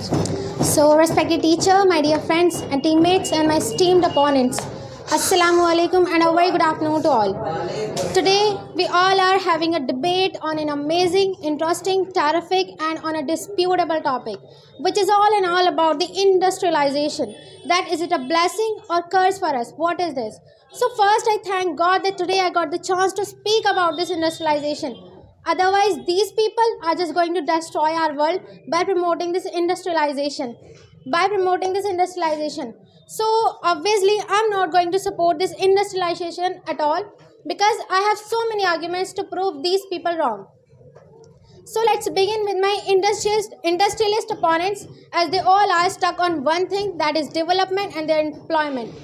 So, respected teacher, my dear friends and teammates, and my esteemed opponents, Assalamu alaikum and a very good afternoon to all. Today, we all are having a debate on an amazing, interesting, terrific, and on a disputable topic, which is all in all about the industrialization. That is it a blessing or curse for us? What is this? So, first, I thank God that today I got the chance to speak about this industrialization. Otherwise, these people are just going to destroy our world by promoting this industrialization. So, obviously, I'm not going to support this industrialization at all because I have so many arguments to prove these people wrong. So, let's begin with my industrialist opponents, as they all are stuck on one thing, that is development and their employment.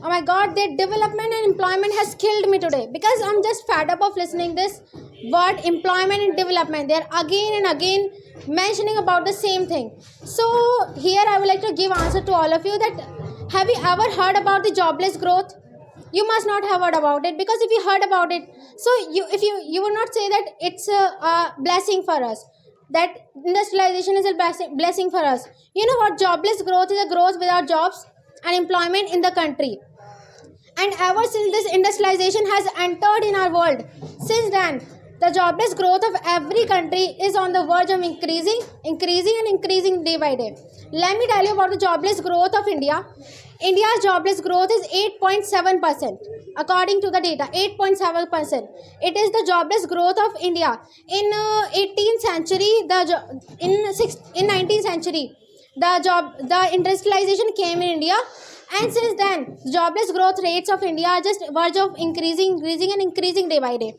Oh my god, their development and employment has killed me today because I'm just fed up of listening this word employment and development. They're again and again mentioning about the same thing. So here I would like to give answer to all of you that have you ever heard about the jobless growth? You must not have heard about it, because if you heard about it, so you would not say that it's a blessing for us, that industrialization is a blessing for us. You know what? Jobless growth is a growth without jobs and employment in the country. And ever since this industrialization has entered in our world, since then, the jobless growth of every country is on the verge of increasing day by day. Let me tell you about the jobless growth of India. India's jobless growth is 8.7%. According to the data, 8.7%. It is the jobless growth of India. In 18th century, in 19th century, the industrialization came in India, and since then jobless growth rates of India are just verge of increasing day by day.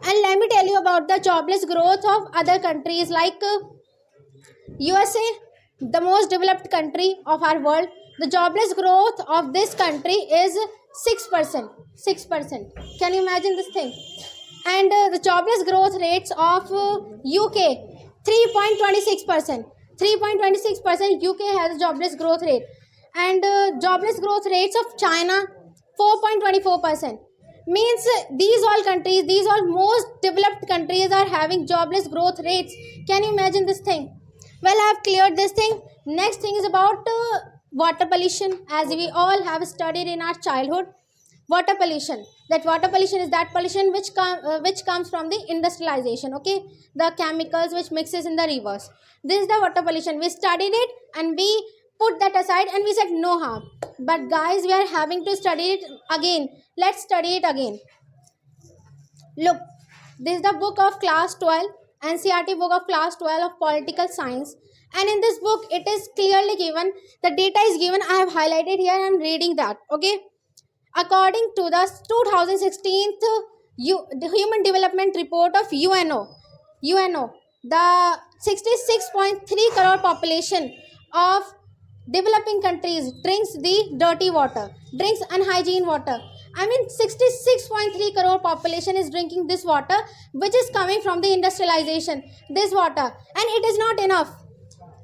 And let me tell you about the jobless growth of other countries like USA, the most developed country of our world. The jobless growth of this country is 6%. Can you imagine this thing? And the jobless growth rates of UK, 3.26%. 3.26% UK has a jobless growth rate. And jobless growth rates of China, 4.24%. Means these all most developed countries are having jobless growth rates. Can you imagine this thing? Well, I have cleared this thing. Next thing is about water pollution, as we all have studied in our childhood. Water pollution. That water pollution is that pollution which comes from the industrialization. Okay, the chemicals which mixes in the rivers. This is the water pollution. We studied it and we put that aside and we said no harm. But guys, we are having to study it again. Let's study it again. Look, this is the book of class 12, NCERT book of class 12 of political science. And in this book, it is clearly given, the data is given, I have highlighted here and I am reading that. Okay. According to the 2016 the Human Development Report of UNO, the 66.3 crore population of developing countries drinks the dirty water, drinks unhygiene water. I mean 66.3 crore population is drinking this water which is coming from the industrialization, this water. And it is not enough.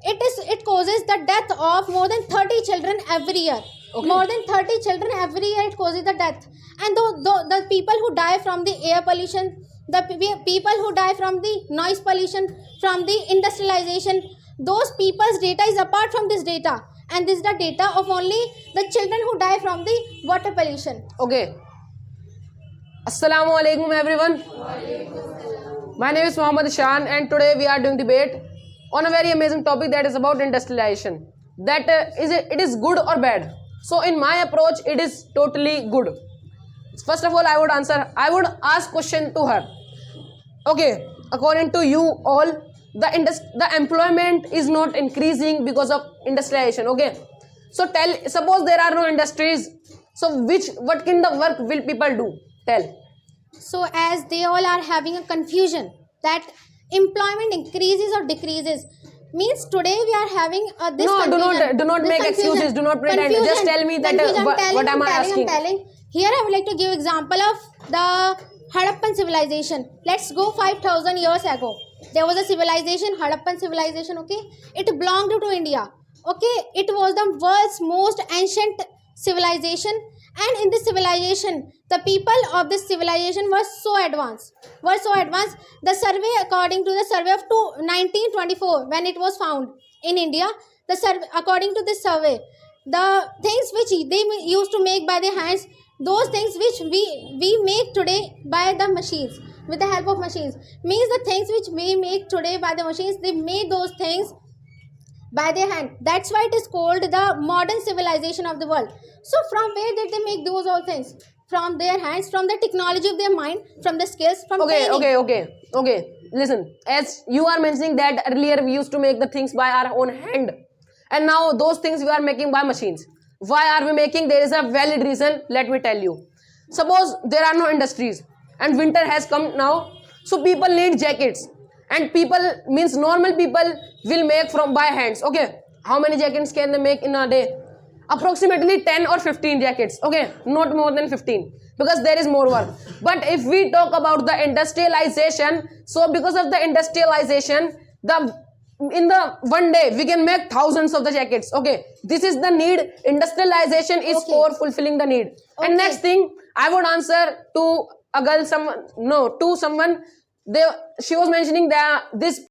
It causes the death of more than 30 children every year. Okay. More than 30 children every year it causes the death. And the people who die from the air pollution, the people who die from the noise pollution, from the industrialization, those people's data is apart from this data. And this is the data of only the children who die from the water pollution. Okay. Assalamu alaikum everyone. My name is Mohammed Shan and today we are doing debate on a very amazing topic, that is about industrialization. That it is good or bad? So in my approach, it is totally good. First of all, I would ask question to her. Okay, according to you all, the employment is not increasing because of industrialization. Okay, so suppose there are no industries, so what kind of work will people do? Tell. So as they all are having a confusion that employment increases or decreases, means today we are having this confusion. Do not make confusion. excuses, do not pretend. Just tell me that what am I asking? Here I would like to give example of the Harappan civilization. Let's go 5,000 years ago. There was a civilization, Harappan civilization. Okay, it belonged to India. Okay, it was the world's most ancient civilization, and in this civilization the people of this civilization were so advanced. The survey, according to the survey of 1924, when it was found in India, according to this survey, the things which they used to make by their hands, those things which we make today by the machines, with the help of machines, means the things which we make today by the machines, they made those things by their hand. That's why it is called the modern civilization of the world. So from where did they make those all things? From their hands, from the technology of their mind, from the skills, from training. Okay. Listen, as you are mentioning that earlier we used to make the things by our own hand, and now those things we are making by machines. Why are we making? There is a valid reason. Let me tell you. Suppose there are no industries, and winter has come now, so people need jackets, and people means normal people will make from by hands. Okay, how many jackets can they make in a day? Approximately 10 or 15 jackets. Okay, not more than 15, because there is more work. But if we talk about the industrialization, so because of the industrialization, in the one day we can make thousands of the jackets. Okay, this is the need. Industrialization is for fulfilling the need. And next thing I would answer to a girl, someone, no, to someone, she was mentioning that this